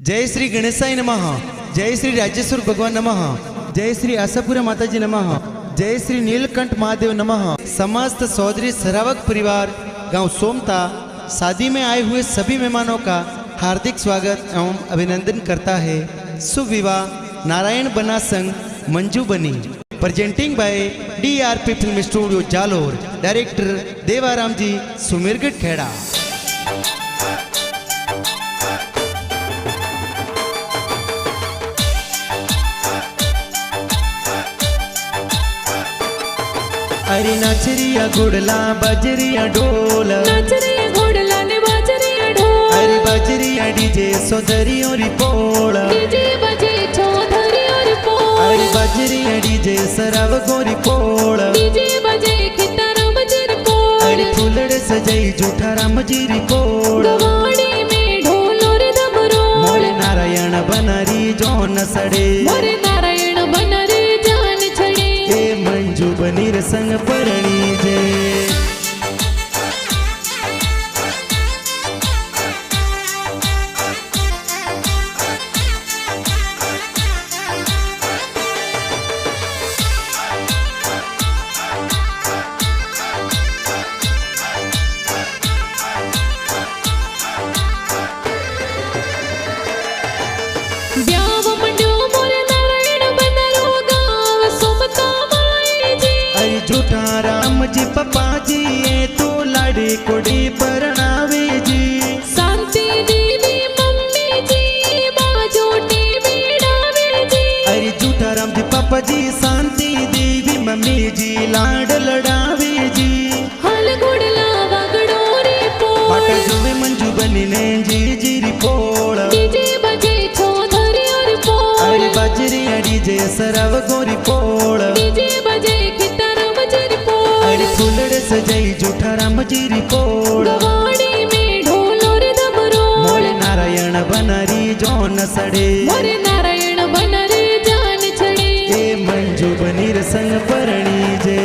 जय श्री गणेशाय नमः। जय श्री राजेश्वर भगवान नमः। जय श्री आशापुरा माताजी नमः। जय श्री नीलकंठ महादेव नमः। समस्त चौधरी सरावक परिवार गांव सोमता शादी में आए हुए सभी मेहमानों का हार्दिक स्वागत एवं अभिनंदन करता है। शुभ विवाह नारायण बना संग मंजू बनी। Presenting by DRP film studio Jalore. Director Devaram ji Sumergarh Kheda. अरे नाचरिया घोड़ला बजरिया ढोल, नाचरिया घोड़ला ने बजरिया ढोल, अरे बजरिया डीजे सोधरी और पोल, डीजे बजे चौधरी और पोल, अरे बजरिया डीजे सराव गोरी पोल, डीजे बजे खिता राम जीरी पोल, अरे फूलड़े सजाई जूठा राम जीरी पोल, गवाड़ी में ढोल और दमरो, मोरे नारायण बनारी जोन सड़े, मोरे नारायण बनरे जान छड़े, ए मंजू बनी रे संग परणी जे। ब्याव मंड्यो मोरे नारायण बनरो गाँव सोमता माई जी, अरे झूठा राम जी पप्पा जी ये तो लाड़ी कुड़ी परणावे जी, शांति देवी मम्मी जी बाजोटी बीड़ावे जी, अरे झूठा राम जी पापा जी शांति देवी मम्मी जी लाड लड़ावे जी, हल गुड़ला वगड़ोरी पोल, बाटा जुवे मंजू बनी ने जी जीरी पोल, डीजे बजे चौधरी और पोल, अरे बजरी डीजे सरव गोरी पोल, डीजे बजे खिता राम जीरी पोल, अरे फूलड़े सजाई झूठा राम जीरी पोल, गवाड़ी में ढोल और दमरो, मोरे नारायण बनारी जोन सड़े, मोरे नारायण बनरे जान छड़े, ए मंजू बनी रे संग परणी जे।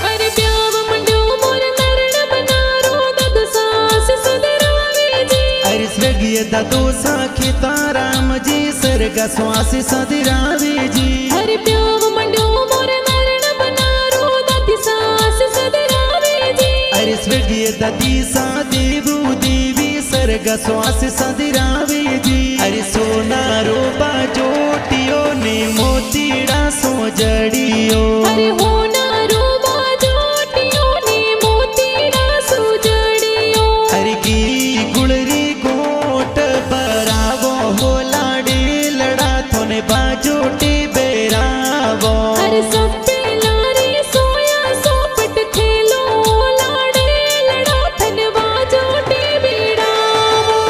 अरे ब्याव मंड्यो मोरे नारायण बनारो दद सास सदरावे जी, अरे स्वर्गीय दादो साखी ताराम जी सरगा स्वासी सदिरावे जी, अरे ब्याव मंड्यो मोरे नारायण बनारो दद सास सदरावे जी, अरे स्वर्गीय दादी सा देवू देवी सरगा स्वासी सदिरावे जी, अरे सोना रूपा जोटियो ने मोतीड़ा सो जड़ियो, अरे होना रूबा जोटियो ने मोतीड़ा सुजड़ियो, अरे की गुड़री गोट बरावो हो लाडे लड़ा थोने बाजोटी बेरावो, अरे सब पे लारी सोया सोपट खेलो लाड़े लड़ा थनवा जोटी बीड़ावो,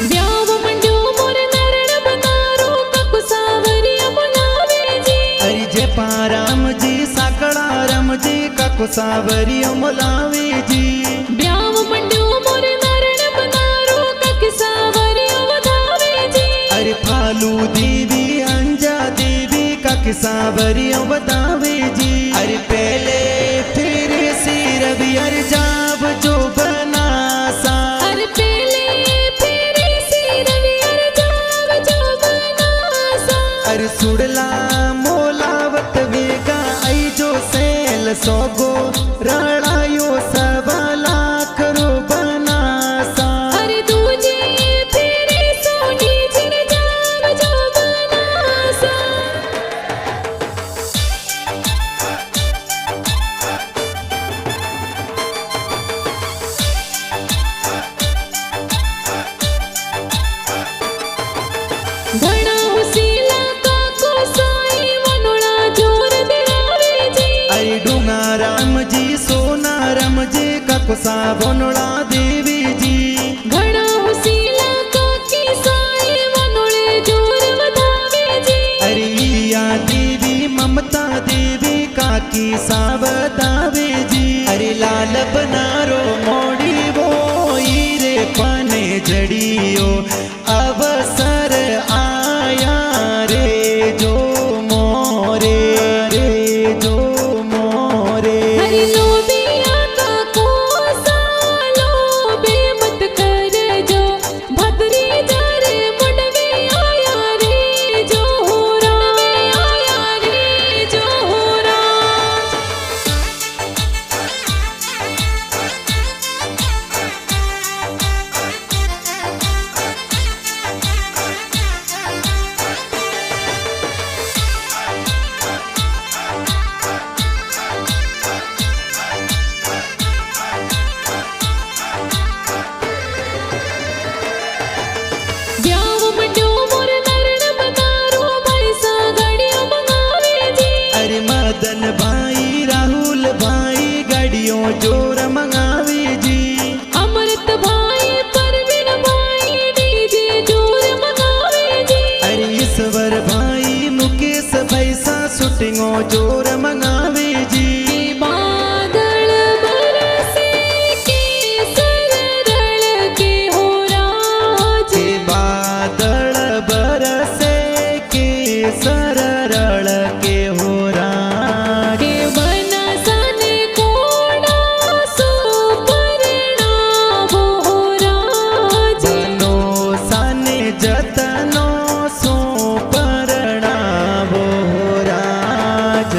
ब्याव मंड्यो मोरे नारायण बनारो ककु सावरिया बुलावे जी, अरे जे पाराम जी साकड़ा राम जी काको सावरी मोलावे जी, ब्याव मंड्यो मोरे नारायण बनारो ककु सावरिया वधावे जी, अरे फालू देवी अंजा देवी काके सावरी बतावे जी, अरे पहले फिर सिर भी अरे जाब जो बनासा, अरे पहले फिर सिरवी अर जाव जो बनासा, अरे सुड़ला मोलावत वेगा आई जो सेल सोगो रड़ायो सबा लाख रो बनासा, अरे दूजे फिर सोनी जिर जाव जो बनासा, घना हुसीला काको साई वनोड़ा जोर दिरावे जी, अरे डूंगा राम जी सोना राम जी काको सा बनोड़ा देवी जी, सा बतावे जी। अरे लाल बनारो मोड़ी वो रे पने जड़ियो अवसर आया रे जो मोरे रे जो मोरे। हरि लोबिया का कोसा लोबे मत कर जो भद्री जरे मुंडवे आया रे जो आया रे जो ब्याव मंड्यो मोर नरण बनारो भाई सा गाड़ियों मंगावे जी। अरे मदन भाई राहुल भाई गाड़ियों जोर मंगावे जी। अमृत भाई परवीन भाई डीजे जोर मंगावे जी। अरे ईश्वर भाई मुकेश पैसा शूटिंगों जोर मंगावे जी। के बादल बरसे के सररल के हो राज के बादल बरसे के सररल के हो राज। के बनसन कोड़ा सो परना वो हो राज। बनो साने जतनो सो परणावो राज।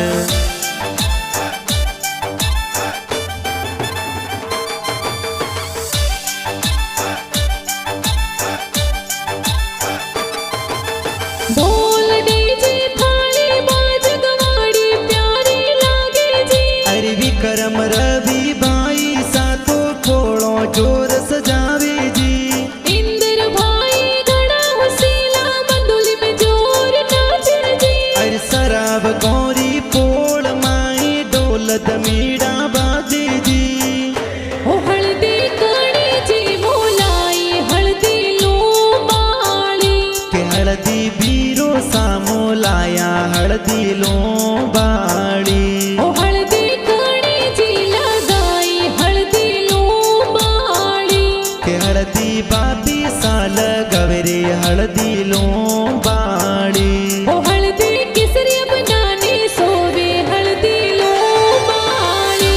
ढोल डीजे थाली बाज गवाड़ी प्यारी लागे जी। अरे विक्रम रवि भाई सातो कोड़ो जोर सजावे जी। इंद्र भाई घड़ा हुसीला मंडोली में जोर नाचे जी। अरे शराब गौरी पोड़ माई डोल दमीड़ा बाजे जी। ओ हल्दी कड़ी जी मोलाई हल्दी लो बाली। के हल्दी बीरो सामो लाया हल्दी लो बाड़ी। ओ हल्दी कड़ी जी लगाई हल्दी लो बाली। के हल्दी बाबी साल गवरे हल्दी लो बाड़ी। ओ हल्दी केसरी बनाने सोवे हल्दी लो बाली।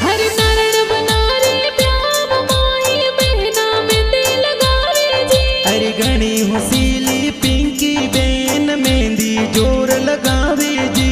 हरि नारायण बनारे प्याम माई बहना मेहंदी लगावे जी। अरे घनी हुसीली पिंकी बेन मेहंदी जोर लगावे जी।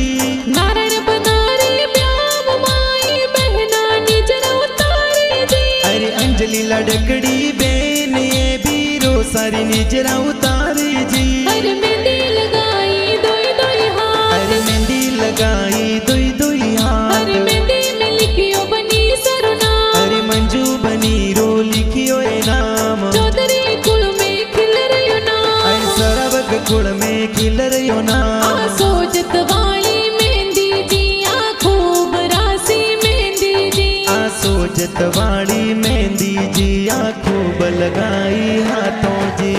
नारायण बनारे प्याम माई बहना निजर उतारे जी। अरे अंजलि लड़कड़ी बेन ये बीरो सारी निजरा उतारे जी। हर मेहंदी लगाई दोई दोई हाथ। अरे मेहंदी लगाई दुई दुई हर हाथ। मेहंदी में लिखियो बनी सरुना। अरे मंजू बनी रो लिखियो ए नाम। चौधरी कुल में खिल रही ना। अरे सरवग कुल में खिल रहियो नाम। आ सोचत वाली मेहंदी जी आ खूब रासी मेहंदी जी। आ सोजत वाली मेहंदी जी आ खूब लगाई हाथों जी।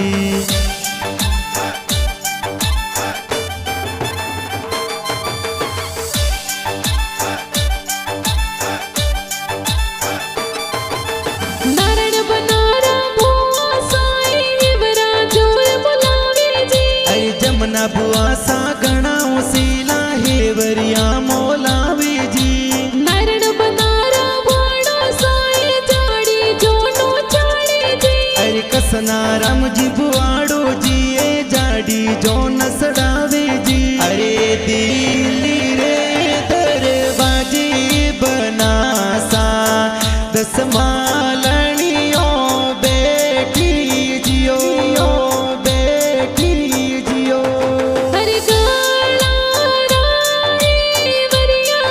नारायण बनारा भुआ साई हिवरा जोर बुलावे जी। अरे जमुना बुआ सा गणा उसीला हेवरिया मोलावे जी। नारायण बनारा भाड़ा साई जाड़ी जोनो चाड़े जी। अरे कसना राम जी बुआड़ो जी ए जाड़ी जो नसड़ावे जी। अरे दिल्ली रे दरवाजे बना सा दस मालनियों बेटी जियो बेटी जियो। हर गाड़ा राई वरिया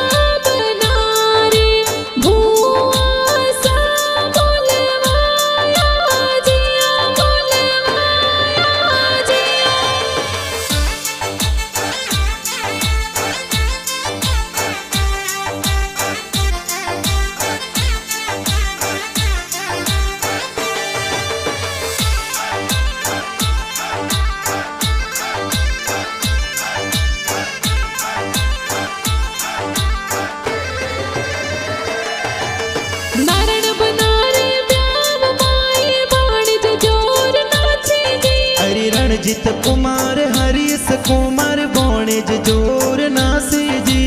बनारे भुआ सा बोलवाया जिया बोलवाया अजित कुमार हरीश कुमार बोणेज जोर नासे जी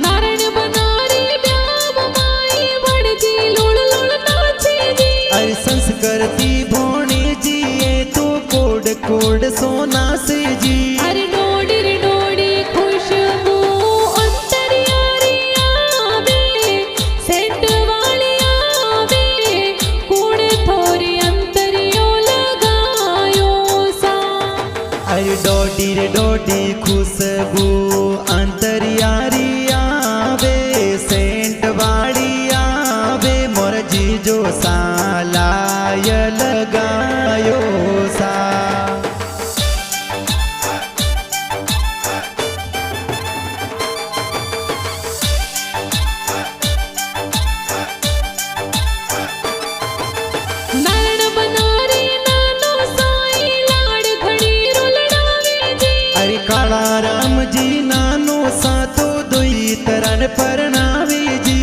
नारायण बनारी ब्याम माई भणजी लुळ लुळ नाचे जी अरे संस्कृति भोणे जी ये तो कोड कोड सोना से जी अरे डोडी रे डोडी खुशबू अंतरियारी आवे सेंट वाली आवे कूड़ थोरी अंतरियो लगायो सा अरे डोडी रे डोडी खुशबू अंतरियारी आवे सेंट वाली आवे मोर जीजो सालाय लगायो सा नारायण बनारी नानो साई लाड घड़ी रुलडावे जी अरे काला राम जी नानो सातो दुई तरन परनावे जी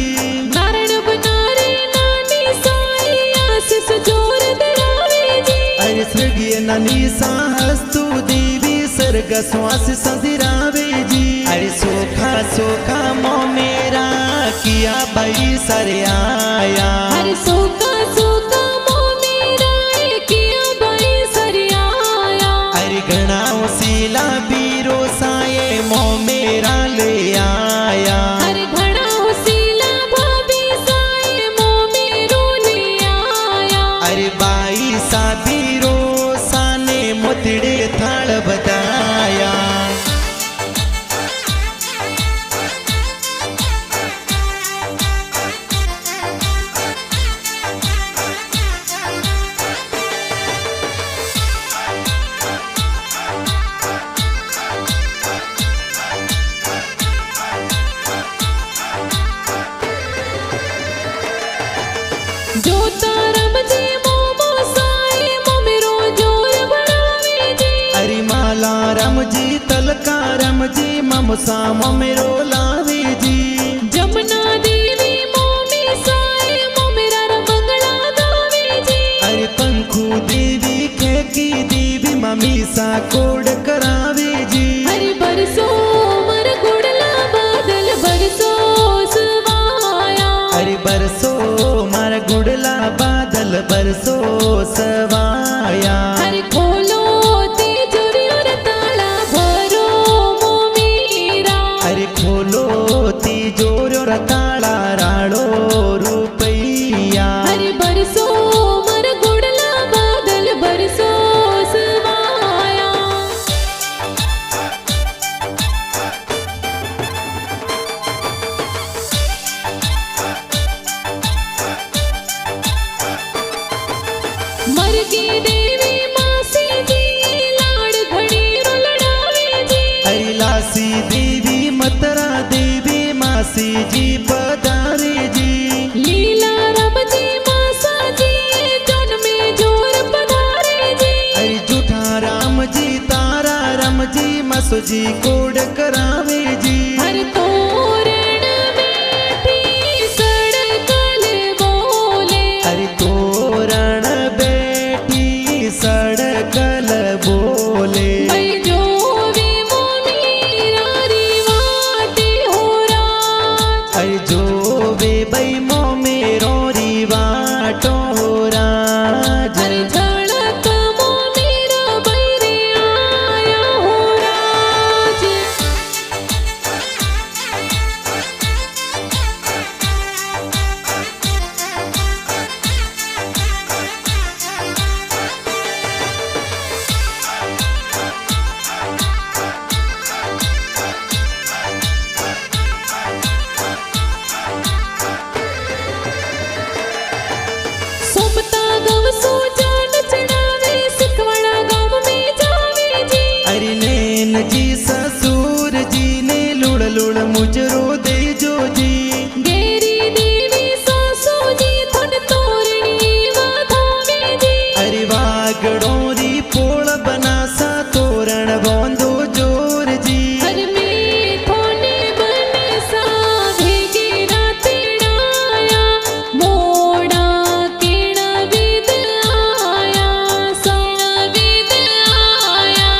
नारायण बनारी नानी साई आशीष जोर दरावे जी अरे स्वर्गीय नानी साहस्तु देवी सर्ग श्वास संधिरावे जी अरे सोखा सोखा मो मेरा किया भाई सरे आया हरे सोका सोका मो मेरा किया भाई सरियाया अरे घना सीला बीरो साये मो मेरा ले आया हरे घड़ा उसीला भाभी साए मो मेरो ले आया अरे बाई सा बीरो साने मोतड़े थाल बताया जोता रम जी मोमो साए मो मेरो जोर बढ़ावे जी अरे माला रम जी तलका रम जी ममसा मेरो लावे जी जमुना देवी मोमी साए मो मेरा रमंगला गावे जी अरे पंखू देवी खेकी देवी ममी सा कोड करावे जी हरे बरसो मर गुड़ला बादल बरसो सवाया अरे बरसो मार गुड़ला बादल बरसो सवाया हरे खोलो तिजोरी और ताला भरो मो मेरा अरे खोलो तिजोर और ताला राड़ो रुपैया हरे बरसो मर गुड़ला बादल बरसो सवाया मरगी देवी मासी जी लाड घड़ी रुलडावे जी अरे लासी देवी मतरा देवी मासी जी पधारे जी लीला रम जी मासा जी जन में जोर पधारे जी अरे जूठा राम जी तारा राम जी मसो जी कोड करावे जी हर तोरण बैठी सड़कल बोले अरे तोरण बेटी सड़कल बोले भाई जो वे मोमी रारी वाटे हो राज अरे जो वे बई मो मेरो रिवाटो राज हर झड़क मोमी बैरे आया हो राज सोमता गव सो जान चढ़ावे सिकवड़ा गाँव में जावे जी अरे नैन जी ससुर जी ने लुड़ लुड़ मुजरो दे जो जी गेरी देवी सासू जी थन तोरणी वाधावे जी अरे वागड़ोरी पोल बनासा तोरण बोंदो जोर जी हर में थोने बने सा भेगी रात डाया मोड़ा केड़ा विद आया सोना विद आया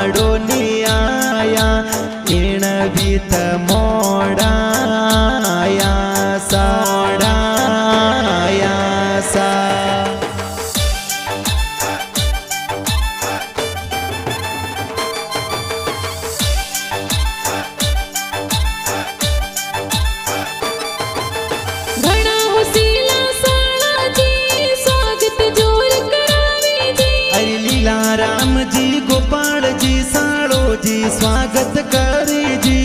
वाड़ो ने आया इन बीत मोड़ाया साड़ाया सा घणा होसीला साळाजी स्वागत जोर करावे जी अरे लीला राम जी गोपाल जी साड़ो जी स्वागत करे जी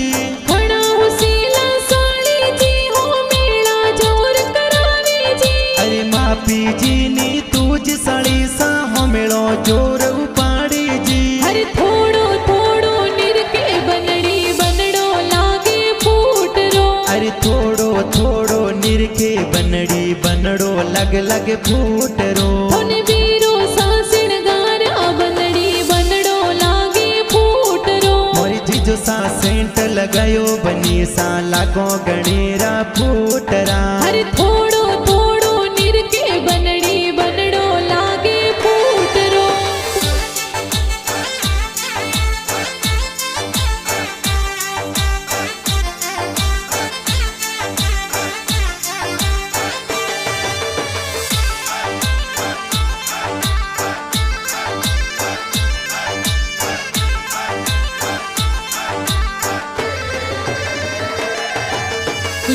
घणा होसीला साळीजी हो मेळा जोर करावे जी अरे मापी जी नी तुझ साड़ी सा हो मेळो जोर उपाड़ी जी हर थोड़ो थोड़ो निरके बनड़ी बनड़ो लागे फूटरो अरे थोड़ो थोड़ो निरखे बनड़ी बनड़ो लग लग फूटरो धन बीरो सासण गारा बनड़ी बनड़ो लागे फूटरो मोरी जीजो सा सेंट लगायो बनी सा लागो गणेरा फूटरा हर थोड़ो थोड़ो निरके बनड़ी बनड़ो लागे फूटरो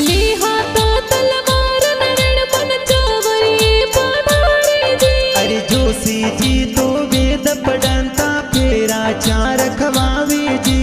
लेहा तो तलवार नरण बन चवरी पधारे जी अरे जोशी जी तो वेद पढ़ंता फेरा चार खवावे जी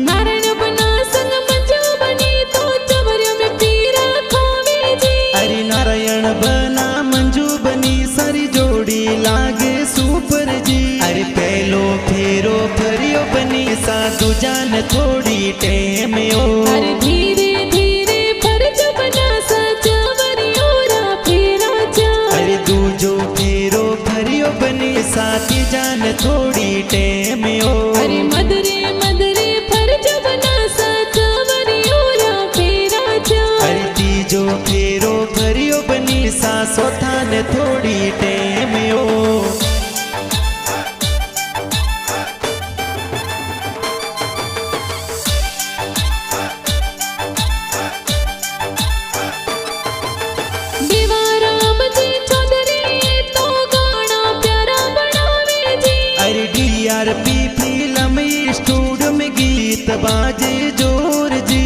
नारायण बना संग मंजू बनी तो चवरियों में पीरा खावे जी अरे नारायण बना मंजू बनी सारी जोड़ी लागे सुपर जी अरे पहलो फेरो फरियो बनी सा दुजान थोड़ी टेम ओ हर धीरे धीरे फर्ज बना सा चवरियों रा फेरा जा अरे दूजो फेरो फरियो बनी साथी जान थोड़ी टेम ओ अरे मदरे मदरे फर्ज बना सा चवरियों रा फेरा जा अरे तीजो फेरो फरियो बनी सा सोथान थोड़ी टेम ओ देवाराम जी चौधरी तो गाना प्यारा बनावे जी अरे DRP फिल्म स्टूडियो में गीत बाजे जोर जी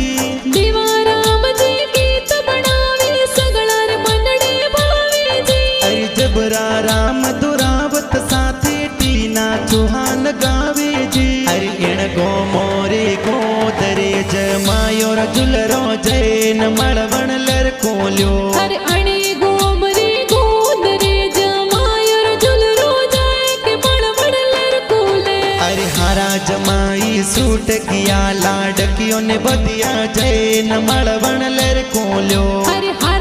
देवाराम जी गीत बनावे सगळार मनडे भावे जी अरे जबरा राम दुरावत साथे टीना चौहान गावे जी अरे इण गो मोरे गोदरे जमायो जुलरो जैन मळवण लरकोल्यो हर अणे गोमरे गोदरे जमायर जुलरो जाए के बड़बड़ लरकोले अरे हारा जमाई सूट किया लाडकियों ने बदिया जैन मळवण लरकोल्यो हर हर